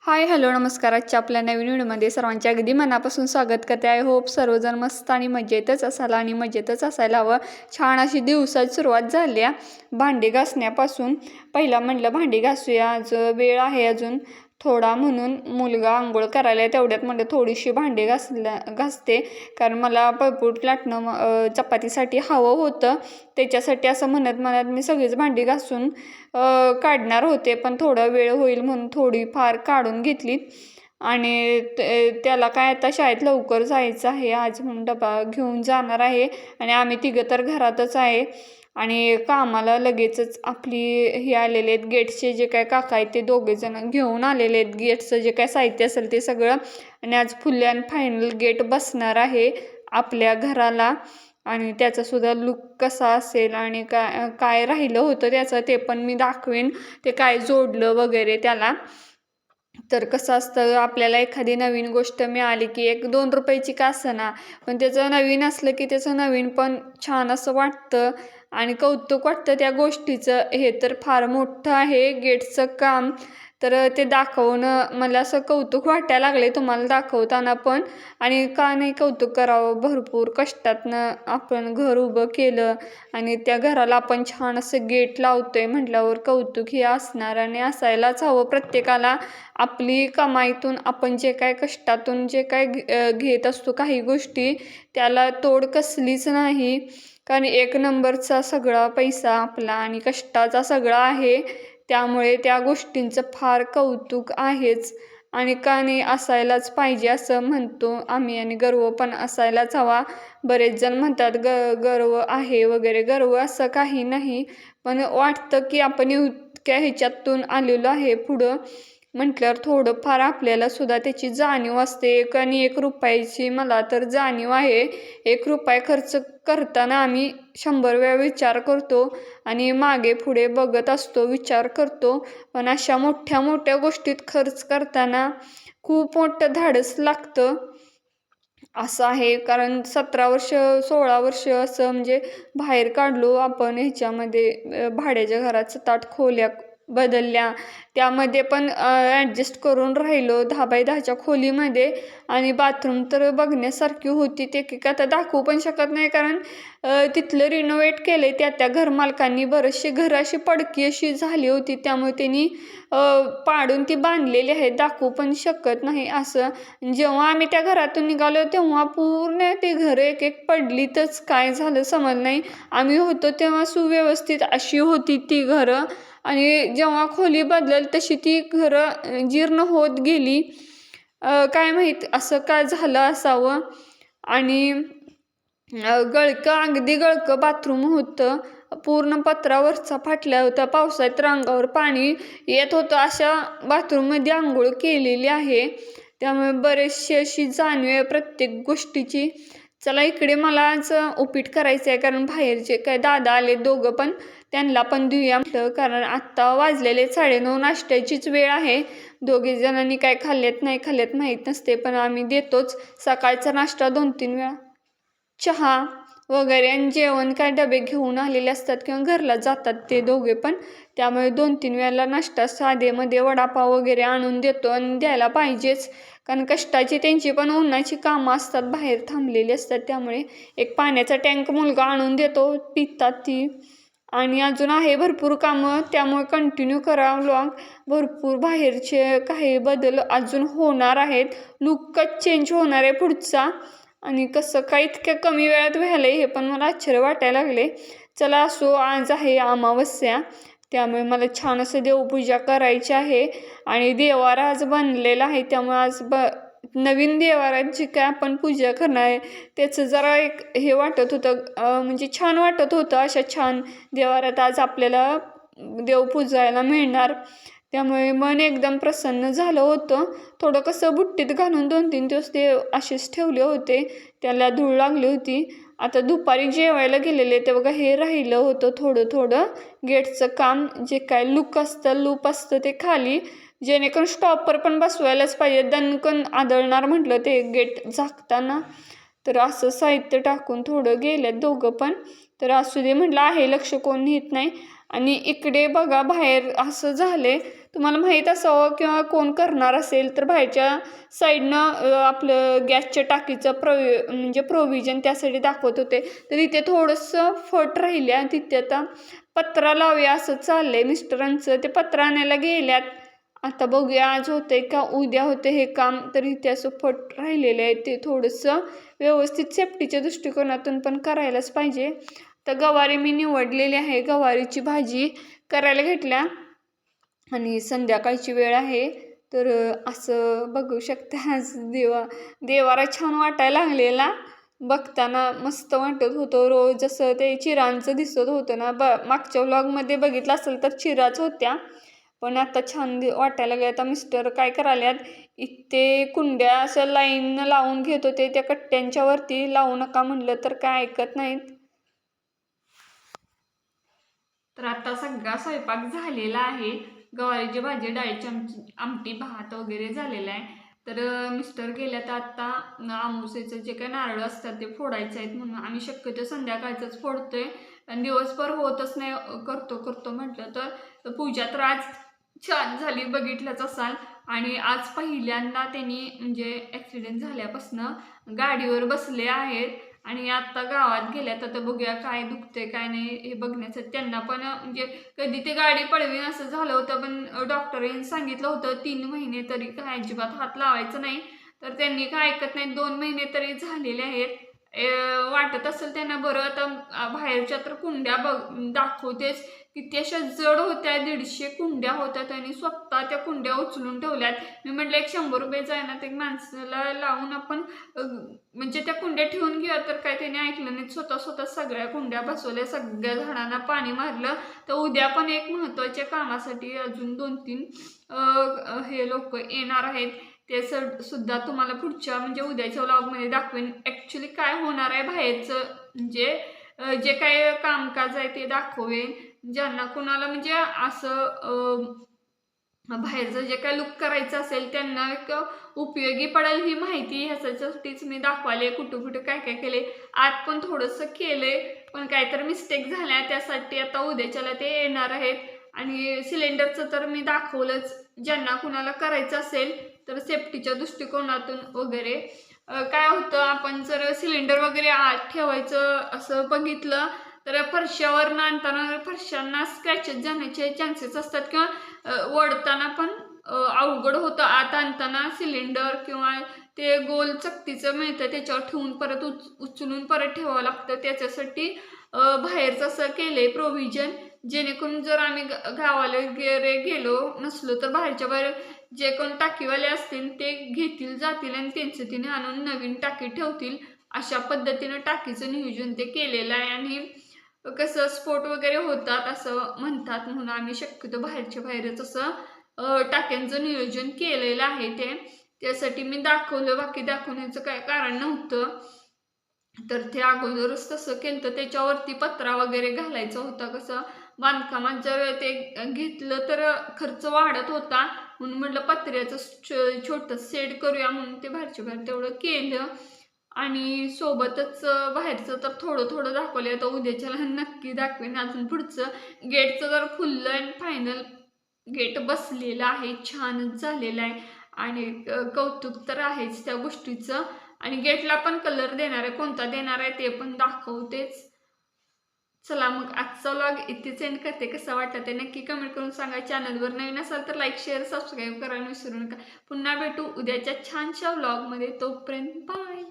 Hi hello नमस्कार. आजच्या आपल्या नवीन व्हिडिओमध्ये सर्वांचे अगदी मनापासून स्वागत करते. आय होप सर्वजण मस्त आणि मजेतच असाल आणि मजेतच असायला हवं. छान अशी दिवसाची सुरुवात झाली आहे भांडी घासण्यापासून. पहिला म्हटलं भांडी घासूया, आज वेळ आहे अजून थोडा म्हणून. मुलगा आंघोळ करायला आहे, तेवढ्यात म्हटलं थोडीशी भांडी घासते, कारण मला पळपूट लाटणं चपातीसाठी हवं होतं. त्याच्यासाठी असं म्हणत म्हणत मी सगळीच भांडी घासून काढणार होते, पण थोडा वेळ होईल म्हणून थोडीफार काढून घेतली. आणि त्याला काय आता शाळेत लवकर जायचं आहे आज, म्हणून डबा घेऊन जाणार आहे. आणि आम्ही तिघं तर घरातच आहे. आणि कामाला लगेचच आपली हे आलेले आहेत गेटचे जे काय काका आहेत, ते दोघेजण घेऊन आलेले आहेत गेटचं जे काय साहित्य असेल ते सगळं. आणि आज फुल अँड फायनल गेट बसणार आहे आपल्या घराला. आणि त्याचासुद्धा लुक कसा असेल आणि काय काय राहिलं होतं त्याचं ते पण मी दाखवेन, ते काय जोडलं वगैरे त्याला. तर कसं असतं, आपल्याला एखादी नवीन गोष्ट मिळाली की 1-2 रुपयाची का असेना, पण त्याचं नवीन असलं की त्याचं नवीन पण छान असं वाटतं आणि कौतुक वाटतं त्या गोष्टीचं. हे तर फार मोठं आहे गेटचं काम, तर ते दाखवणं मला असं कौतुक वाटायला लागले तुम्हाला दाखवताना पण. आणि का नाही कौतुक करावं, भरपूर कष्टातनं आपण घर उभं केलं आणि त्या घराला आपण छान असं गेट लावतोय म्हटल्यावर कौतुक हे असणार आणि असायलाच हवं प्रत्येकाला. आपली कमाईतून आपण जे काय कष्टातून जे काय घेत असतो काही गोष्टी, त्याला तोड कसलीच नाही. कारण 1 नंबरचा सगळा पैसा आपला आणि कष्टाचा सगळा आहे, त्यामुळे त्या गोष्टींचं फार कौतुक आहेच. आणि का नाही असायलाच पाहिजे असं म्हणतो आम्ही, आणि गर्व पण असायलाच हवा. बरेच जण म्हणतात गर्व आहे वगैरे, गर्व असं काही नाही, पण वाटतं की आपण इतक्या ह्याच्यातून आलेलो आहे पुढं म्हटल्यावर थोडंफार आपल्याला सुद्धा त्याची जाणीव असते. आणि 1 रुपयाची मला तर जाणीव आहे. 1 रुपया खर्च करताना आम्ही 100 वेळा विचार करतो आणि मागे पुढे बघत असतो, विचार करतो. पण अशा मोठ्या मोठ्या गोष्टीत खर्च करताना खूप मोठं धाडस लागतं असं आहे. कारण 17 वर्ष 16 वर्ष असं म्हणजे बाहेर काढलो आपण ह्याच्यामध्ये, भाड्याच्या घरात 7-8 खोल्या बदलल्या, त्यामध्ये पण ॲडजस्ट करून राहिलो 10x10च्या खोलीमध्ये. आणि बाथरूम तर बघण्यासारखी होती, ते की आता दाखवू पण शकत नाही, कारण तिथलं रिनोव्हेट केलं आहे त्या घरमालकांनी. बरेचसे घरं अशी पडकी अशी झाली होती, त्यामुळे त्यांनी पाडून ती बांधलेली आहे, दाखवू पण शकत नाही असं. जेव्हा आम्ही त्या घरातून निघालो तेव्हा पूर्ण ती घरं एक एक पडलीतच, काय झालं समज नाही. आम्ही होतो तेव्हा सुव्यवस्थित अशी होती ती घरं, आणि जेव्हा खोली बदलल तशी ती घरं जीर्ण होत गेली. काय माहीत असं काय झालं असावं. आणि गळकं, अगदी गळकं बाथरूम होतं, पूर्ण पत्रावरचा फाटल्या होता. पावसाळ्यात अंगावर पाणी येत होतं, अशा बाथरूममध्ये आंघोळ केलेली आहे. त्यामुळे बरेचशी अशी जाणीव आहे प्रत्येक गोष्टीची. चला इकडे मला आज उपीट करायचं आहे, कारण बाहेरचे काय दादा आले दोघं पण, त्यांना पण देऊया म्हटलं. कारण आत्ता वाजलेले 9:30, नाश्त्याचीच वेळ आहे. दोघे जणांनी काय खाल्लेत नाही खाल्लेत माहीत नसते, पण आम्ही देतोच सकाळचा नाश्ता 2-3 वेळा, चहा वगैरे. आणि जेवण काय डबे घेऊन आलेले असतात किंवा घरला जातात ते दोघे पण, त्यामुळे 2-3 वेळेला नाश्ता साधेमध्ये वडापाव वगैरे आणून देतो आणि द्यायला पाहिजेच. कारण कष्टाची त्यांची पण उन्हाची कामं असतात, बाहेर थांबलेली असतात, त्यामुळे एक पाण्याचा टँक मुलगा आणून देतो, पितात ती. आणि अजून आहे भरपूर कामं, त्यामुळे कंटिन्यू करा व्लॉग. भरपूर बाहेरचे काही बदल अजून होणार आहेत, लुकच चेंज होणार आहे पुढचा. आणि कसं काय इतक्या कमी वेळात व्हायला हे पण मला आश्चर्य वाटायला लागले. चला असो, आज आहे अमावस्या, त्यामुळे मला छान असं देवपूजा करायची आहे. आणि देवारा आज बनलेला आहे, त्यामुळे आज नवीन देवारात जी काय आपण पूजा करणार आहे त्याचं जरा एक हे वाटत होतं, म्हणजे छान वाटत होतं. अशा छान देवारात आज आपल्याला देव पूजायला मिळणार, त्यामुळे मन एकदम प्रसन्न झालं होतं. थोडं कसं बुट्टीत घालून 2-3 दिवस ते असेच ठेवले होते, त्याला धूळ लागली होती. आता दुपारी जेवायला गेलेले ते बघा, हे राहिलं होतं थोडं थोडं गेटचं काम, जे काय लूप असतं ते खाली, जेणेकरून स्टॉपर पण बसवायलाच पाहिजे, दणकन आदळणार म्हटलं ते गेट झाकताना. तर असं साहित्य टाकून थोडं गेलेत दोघं पण. तर असू दे म्हटलं, आहे लक्ष कोण नेत नाही. आणि इकडे बघा बाहेर असं झाले, तुम्हाला माहीत असावं किंवा कोण करणार असेल तर बाहेरच्या साईडनं आपलं गॅसच्या टाकीचं म्हणजे प्रोव्हिजन त्यासाठी दाखवत होते. तर तिथे थोडंसं फट राहिले आणि तिथे आता पत्रा लावूया असं चाललंय मिस्टरांचं. ते पत्रा आणायला गेल्यात. आता बघूया आज होतंय का उद्या होते हे काम. तर इथे असं फट राहिलेलं आहे, ते थोडंसं व्यवस्थित सेफ्टीच्या दृष्टिकोनातून पण करायलाच पाहिजे. तर गवारी मी निवडलेली आहे, गवारीची भाजी करायला घेतल्या आणि संध्याकाळची वेळ आहे. तर असं बघू शकता आज देवारा छान वाटायला लागलेला. बघताना मस्त वाटत होतं. रोज जसं ते चिरांचं दिसत होतं ना, मागच्या व्लॉगमध्ये बघितलं असेल तर चिराच होत्या, पण आता छान वाटायला लागले. आता मिस्टर काय करायल्यात, इथे कुंड्या असं लाईन लावून घेत होते, त्या कट्ट्यांच्या वरती लावू नका म्हणलं तर काय ऐकत नाहीत. तर आता सगळा स्वयंपाक झालेला आहे. गवारीची भाजी, डाळीची आमटी, भात वगैरे झालेला आहे. तर मिस्टर गेल्या तर आता अमावस्येचं जे काही नारळ असतात ते फोडायचे आहेत, म्हणून आम्ही शक्यतो संध्याकाळचंच फोडतोय. आणि दिवसभर होतच नाही, करतो म्हटलं तर पूजा तर आज छान झाली, बघितलंच असाल. आणि आज पहिल्यांदा त्यांनी म्हणजे ॲक्सिडेंट झाल्यापासनं गाडीवर बसले आहेत आणि आता गावात गेल्यात. आता बघूया काय दुखतंय काय नाही हे बघण्यासाठी. त्यांना पण म्हणजे कधी ते गाडी पळवीन असं झालं होतं, पण डॉक्टरांनी सांगितलं होतं 3 महिने तरी काय अजिबात हात लावायचं नाही. तर त्यांनी काय ऐकत नाही, 2 महिने तरी झालेले आहेत. वाटत असेल त्यांना बरं. आता बाहेरच्या तर कुंड्या दाखवतेच, किती अशा जड होत्या, 150 कुंड्या होत्या. त्यांनी स्वतः त्या कुंड्या उचलून ठेवल्यात. मी म्हटलं एक 100 रुपये ना ते माणसाला लावून आपण म्हणजे त्या कुंड्या ठेवून घेऊया. तर काय त्यांनी ऐकलं नाही, स्वतः सगळ्या कुंड्या बसवल्या, सगळ्या झाडांना पाणी मारलं. तर उद्या पण एक महत्त्वाच्या कामासाठी अजून 2-3 हे लोक येणार आहेत. ते सुद्धा तुम्हाला पुढच्या म्हणजे उद्याच्या व्लॉगमध्ये दाखवेन. ॲक्च्युली काय होणार आहे बाहेरचं, म्हणजे जे काही कामकाज आहे ते दाखवेन. ज्यांना कुणाला म्हणजे असं बाहेरचं जे काय लुक करायचं असेल त्यांना एक उपयोगी पडेल ही माहिती ह्याच्यासाठीच मी दाखवाले. कुठं काय काय केले. आज पण थोडंसं केले, पण काहीतरी मिस्टेक झाल्या, त्यासाठी आता उद्याच्याला ते येणार आहेत. आणि सिलेंडरचं तर मी दाखवलंच. ज्यांना कुणाला करायचं असेल तर सेफ्टीच्या दृष्टिकोनातून वगैरे काय होतं, आपण जर सिलेंडर वगैरे आत ठेवायचं असं बघितलं तर फरशावर आणताना फरशांना स्क्रॅचेस जाण्याचे चान्सेस असतात, किंवा वळताना पण अवघड होतं. आत आणताना सिलेंडर किंवा ते गोल चकतीचं मिळतं, त्याच्यावर ठेवून परत उचलून परत ठेवावं लागतं. त्याच्यासाठी बाहेरचं असं केलंय प्रोव्हिजन, जेणेकरून जर आम्ही गावाला वगैरे गेलो नसलो तर बाहेरच्या बाहेर जे कोण टाकीवाले असतील ते घेतील जातील आणि त्यांचं तिने आणून नवीन टाकी ठेवतील. अशा पद्धतीनं टाकीचं नियोजन ते केलेलं आहे. आणि कसं स्फोट वगैरे होतात असं म्हणतात, म्हणून आम्ही शक्यतो बाहेरच्या बाहेरच असं टाक्यांचं नियोजन केलेलं आहे. त्यासाठी मी दाखवलं, बाकी दाखवण्याचं काय कारण नव्हतं. तर ते अगोदरच तसं केलं, तर त्याच्यावरती पत्रा वगैरे घालायचा होता. कसं बांधकामात जर ते घेतलं तर खर्च वाढत होता, म्हणून म्हटलं पत्र्याचं छोटं शेड करूया, म्हणून ते बाहेरच्या बाहेर तेवढं केलं. आणि सोबतच बाहेरचं तर थोडं दाखवलं. आता उद्याच्याला नक्की दाखवेन. अजून पुढचं गेटचं जर फुल्ल अँड फायनल गेट बसलेलं आहे, छानच झालेलं आहे. आणि कौतुक तर आहेच त्या गोष्टीचं. आणि गेटला पण कलर देणार आहे, कोणता देणार आहे ते पण दाखवतेच. चला मग आजचा व्लॉग इथेच एंड करते. कसं वाटतं ते नक्की कमेंट करून सांगा. चॅनलवर नवीन असाल तर लाईक शेअर सबस्क्राईब करायला विसरू नका. पुन्हा भेटू उद्याच्या छानशा व्लॉगमध्ये. तोपर्यंत बाय.